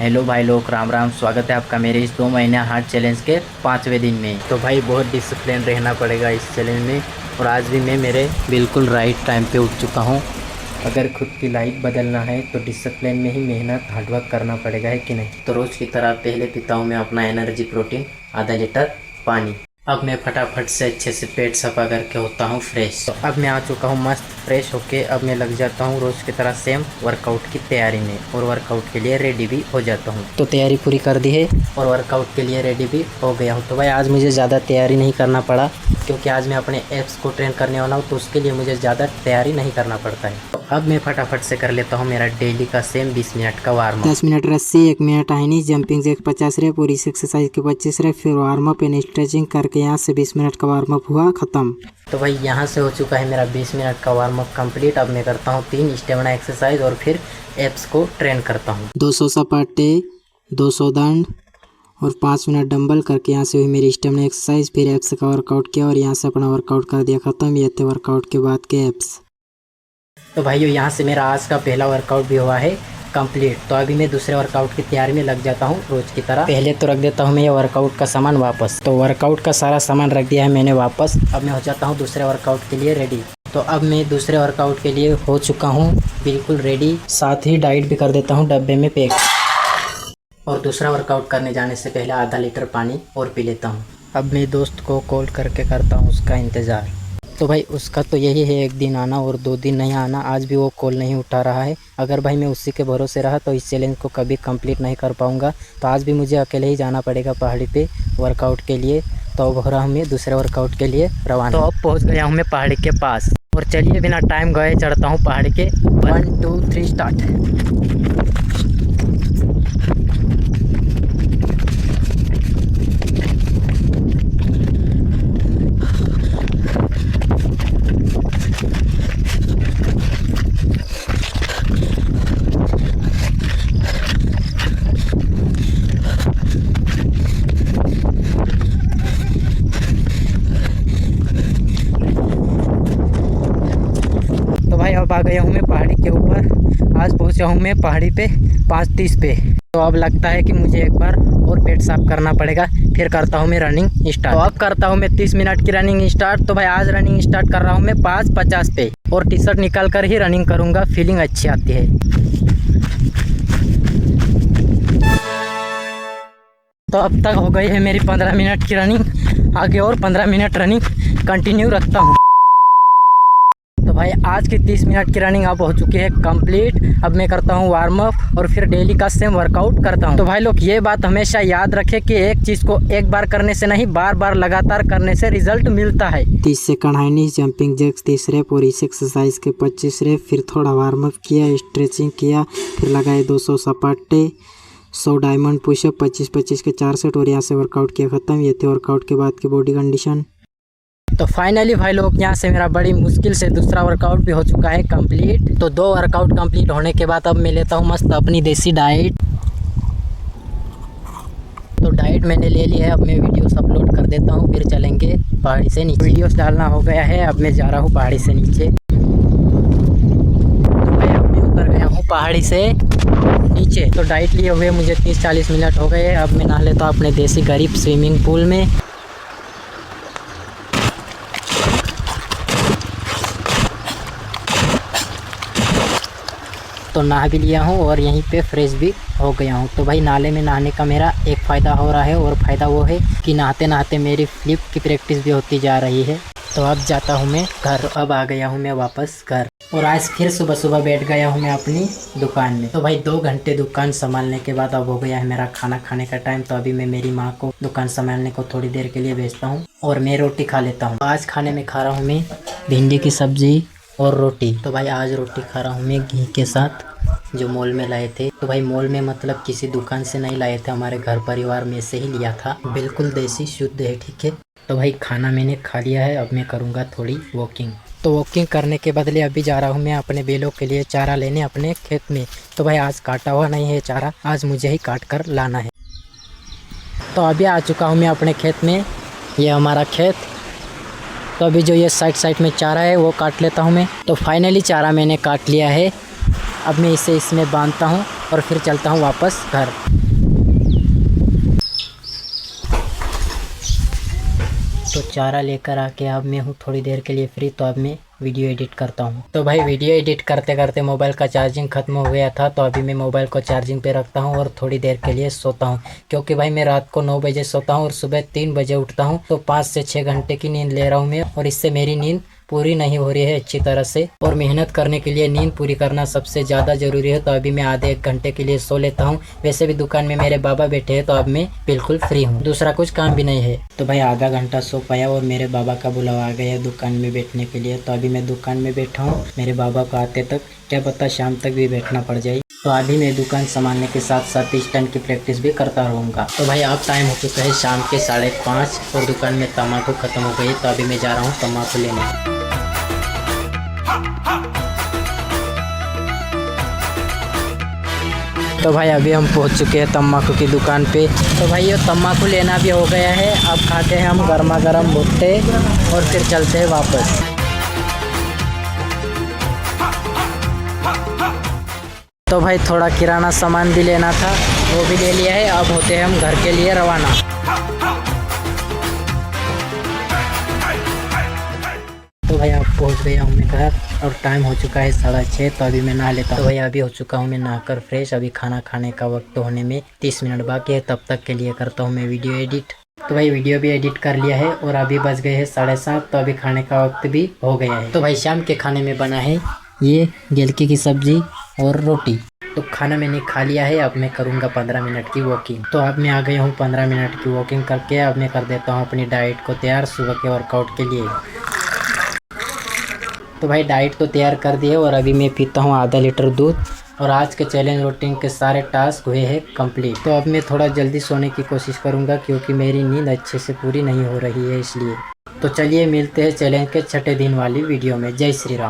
Hello भाई लोग, राम राम। स्वागत है आपका मेरे इस 2 महीने हार्ड चैलेंज के 5वें दिन में। तो भाई बहुत डिसिप्लिन रहना पड़ेगा इस चैलेंज में। और आज भी मैं मेरे बिल्कुल राइट टाइम पे उठ चुका हूँ। अगर खुद की लाइफ बदलना है तो डिसिप्लिन में ही मेहनत हार्डवर्क करना पड़ेगा, है कि नहीं। तो रोज़ की तरह पहले पीता हूँ मैं अपना एनर्जी प्रोटीन आधा लीटर पानी। अब मैं फटाफट से अच्छे से पेट सफा करके होता हूँ फ्रेश। तो अब मैं आ चुका हूँ मस्त फ्रेश होके। अब मैं लग जाता हूँ रोज़ की तरह सेम वर्कआउट की तैयारी में और वर्कआउट के लिए रेडी भी हो जाता हूँ। तो तैयारी पूरी कर दी है और वर्कआउट के लिए रेडी भी हो गया हूँ। तो भाई आज मुझे ज़्यादा तैयारी नहीं करना पड़ा, क्योंकि आज मैं अपने एप्स को ट्रेन करने वाला हूँ, तो उसके लिए मुझे ज़्यादा तैयारी नहीं करना पड़ता है। तो अब मैं फटाफट से कर लेता हूँ मेरा डेली का सेम 20 मिनट का वार्म अप। 10 मिनट रस्सी, 1 मिनट हाइनी जंपिंग जैक 50 रहे, पूरी एक्सरसाइज के 25 रहे, फिर वार्म अप एंड स्ट्रेचिंग करके यहाँ से 20 मिनट का वार्म अप हुआ खत्म। तो भाई यहाँ से हो चुका है मेरा 20 मिनट का वार्म अप कंप्लीट। अब मैं करता हूँ 3 स्टेमिना एक्सरसाइज और फिर एप्स को ट्रेन करता हूँ। 200 सपाटे, 200 दंड और 5 मिनट डंबल करके यहाँ से हुई मेरी स्टेमिना एक्सरसाइज। फिर एप्स का वर्कआउट किया और यहाँ से अपना वर्कआउट कर दिया खत्म। ये थे वर्कआउट के बाद के एप्स। तो भाइयों यहाँ से मेरा आज का पहला वर्कआउट भी हुआ है कंप्लीट। तो अभी मैं दूसरे वर्कआउट की तैयारी में लग जाता हूँ रोज़ की तरह। पहले तो रख देता हूँ मैं ये वर्कआउट का सामान वापस। तो वर्कआउट का सारा सामान रख दिया है मैंने वापस। अब मैं हो जाता हूँ दूसरे वर्कआउट के लिए रेडी। तो अब मैं दूसरे वर्कआउट के लिए हो चुका हूँ बिल्कुल रेडी। साथ ही डाइट भी कर देता हूँ डब्बे में पैक। और दूसरा वर्कआउट करने जाने से पहले आधा लीटर पानी और पी लेता हूँ। अब मैं दोस्त को कॉल करके करता हूँ उसका इंतज़ार। तो भाई उसका तो यही है 1 दिन आना और 2 दिन नहीं आना। आज भी वो कॉल नहीं उठा रहा है। अगर भाई मैं उसी के भरोसे रहा तो इस चैलेंज को कभी कंप्लीट नहीं कर पाऊँगा। तो आज भी मुझे अकेले ही जाना पड़ेगा पहाड़ी पे वर्कआउट के लिए। तो अब हो रहा हूँ मैं दूसरे वर्कआउट के लिए रवाना। तो अब पहुँच गया हूँ मैं पहाड़ी के पास। और चलिए बिना टाइम गए चढ़ता हूँ पहाड़ी के। 1 2 3 स्टार्ट। तो भाई अब आ गया हूँ मैं पहाड़ी के ऊपर। आज पहुँचा हूँ मैं पहाड़ी पे 5:30 पे। तो अब लगता है कि मुझे एक बार और पेट साफ करना पड़ेगा, फिर करता हूँ मैं रनिंग स्टार्ट। तो अब करता हूँ मैं 30 मिनट की रनिंग स्टार्ट। तो भाई आज रनिंग स्टार्ट कर रहा हूँ मैं 5:50 पे और टी शर्ट निकाल कर ही रनिंग करूँगा, फीलिंग अच्छी आती है। तो अब तक हो गई है मेरी 15 मिनट की रनिंग। आगे और 15 मिनट रनिंग कंटिन्यू रखता हूँ। तो भाई आज की 30 मिनट की रनिंग अब हो चुकी है कंप्लीट। अब मैं करता हूँ वार्म अप और फिर डेली का सेम वर्कआउट करता हूँ। तो भाई लोग ये बात हमेशा याद रखें कि एक चीज़ को एक बार करने से नहीं, बार बार लगातार करने से रिजल्ट मिलता है। 30 सेकंड हाइनी जंपिंग जैक्स 30 रहे, पूरी एक्सरसाइज के 25 रहे, फिर थोड़ा वार्म अप किया, स्ट्रेचिंग किया, फिर लगाए 200 सपाटे, 100 डायमंड पुशअप 25-25 के 4 सेट और यहाँ से वर्कआउट किया खत्म। ये थे वर्कआउट के बाद की बॉडी कंडीशन। तो फाइनली भाई लोग यहाँ से मेरा बड़ी मुश्किल से दूसरा वर्कआउट भी हो चुका है कंप्लीट। तो 2 वर्कआउट कंप्लीट होने के बाद अब मैं लेता हूँ मस्त अपनी देसी डाइट। तो डाइट मैंने ले लिया है। अब मैं वीडियोस अपलोड कर देता हूँ, फिर चलेंगे पहाड़ी से नीचे। वीडियोस डालना हो गया है। अब मैं जा रहा हूँ पहाड़ी से नीचे। तो भाई अब मैं उतर गया हूँ पहाड़ी से नीचे। तो डाइट लिए हुए मुझे 30-40 मिनट हो गए। अब मैं नहा लेता हूँ अपने देसी गरीब स्विमिंग पूल में। तो नहा भी लिया हूँ और यहीं पे फ्रेश भी हो गया हूँ। तो भाई नाले में नहाने का मेरा एक फ़ायदा हो रहा है और फ़ायदा वो है कि नहाते नहाते मेरी फ्लिप की प्रैक्टिस भी होती जा रही है। तो अब जाता हूँ मैं घर। अब आ गया हूँ मैं वापस घर और आज फिर सुबह सुबह बैठ गया हूँ मैं अपनी दुकान में। तो भाई 2 घंटे दुकान संभालने के बाद अब हो गया है मेरा खाना खाने का टाइम। तो अभी मैं मेरी माँ को दुकान संभालने को थोड़ी देर के लिए भेजता हूँ और मैं रोटी खा लेता हूँ। आज खाने में खा रहा हूँ मैं भिंडी की सब्जी और रोटी। तो भाई आज रोटी खा रहा हूँ मैं घी के साथ, जो मॉल में लाए थे। तो भाई मॉल में मतलब किसी दुकान से नहीं लाए थे, हमारे घर परिवार में से ही लिया था। बिल्कुल देसी शुद्ध है, ठीक है। तो भाई खाना मैंने खा लिया है। अब मैं करूँगा थोड़ी वॉकिंग। तो वॉकिंग करने के बदले अभी जा रहा हूँ मैं अपने बैलों के लिए चारा लेने अपने खेत में। तो भाई आज काटा हुआ नहीं है चारा, आज मुझे ही काट कर लाना है। तो अभी आ चुका हूँ मैं अपने खेत में। ये हमारा खेत। तो अभी जो ये साइड में चारा है वो काट लेता हूँ मैं। तो फाइनली चारा मैंने काट लिया है। अब मैं इसे इसमें बांधता हूँ और फिर चलता हूँ वापस घर। तो चारा लेकर आके अब मैं हूँ थोड़ी देर के लिए फ्री, तो अब मैं वीडियो एडिट करता हूँ। तो भाई वीडियो एडिट करते करते मोबाइल का चार्जिंग खत्म हो गया था, तो अभी मैं मोबाइल को चार्जिंग पे रखता हूँ और थोड़ी देर के लिए सोता हूँ, क्योंकि भाई मैं रात को 9 बजे सोता हूँ और सुबह 3 बजे उठता हूँ। तो 5 से 6 घंटे की नींद ले रहा हूँ मैं, और इससे मेरी नींद पूरी नहीं हो रही है अच्छी तरह से। और मेहनत करने के लिए नींद पूरी करना सबसे ज़्यादा ज़रूरी है। तो अभी मैं आधे 1 घंटे के लिए सो लेता हूँ। वैसे भी दुकान में मेरे बाबा बैठे हैं, तो अब मैं बिल्कुल फ्री हूँ, दूसरा कुछ काम भी नहीं है। तो भाई आधा घंटा सो पाया और मेरे बाबा का बुलावा आ गया दुकान में बैठने के लिए। तो अभी मैं दुकान में बैठा हूँ, मेरे बाबा को आते तक क्या पता शाम तक भी बैठना पड़ जाए। तो अभी मैं दुकान संभालने के साथ साथ स्टंट की प्रैक्टिस भी करता रहूँगा। तो भाई अब टाइम हो चुका है शाम के 5:30 और दुकान में तम्बाकू खत्म हो गई। तो अभी मैं जा रहा हूँ तम्बाकू लेने। तो भाई अभी हम पहुंच चुके हैं तम्बाकू की दुकान पे। तो भाई ये तम्बाकू लेना भी हो गया है। अब खाते हैं हम गर्मा गर्म भुट्टे और फिर चलते हैं वापस। तो भाई थोड़ा किराना सामान भी लेना था, वो भी ले लिया है। अब होते हैं हम घर के लिए रवाना। तो भाई अब पहुंच गया हूँ मैं घर और टाइम हो चुका है 6:30। तो अभी मैं नहा लेता हूँ। तो भाई अभी हो चुका हूँ मैं नहाकर फ्रेश। अभी खाना खाने का वक्त होने में 30 मिनट बाकी है, तब तक के लिए करता हूँ मैं वीडियो एडिट। तो भाई वीडियो भी एडिट कर लिया है और अभी बज गए हैं 7:30। तो अभी खाने का वक्त भी हो गया है। तो भाई शाम के खाने में बना है ये गिलकी की सब्जी और रोटी। तो खाना मैंने खा लिया है। अब मैं करूँगा 15 मिनट की वॉकिंग। तो अब मैं आ गया हूँ 15 मिनट की वॉकिंग करके। अब मैं कर देता हूँ अपनी डाइट को तैयार सुबह के वर्कआउट के लिए। तो भाई डाइट तो तैयार कर दी है और अभी मैं पीता हूँ आधा लीटर दूध। और आज के चैलेंज रूटीन के सारे टास्क हुए हैं कंप्लीट। तो अब मैं थोड़ा जल्दी सोने की कोशिश करूँगा, क्योंकि मेरी नींद अच्छे से पूरी नहीं हो रही है इसलिए। तो चलिए मिलते हैं चैलेंज के 6ठे दिन वाली वीडियो में। जय श्री राम।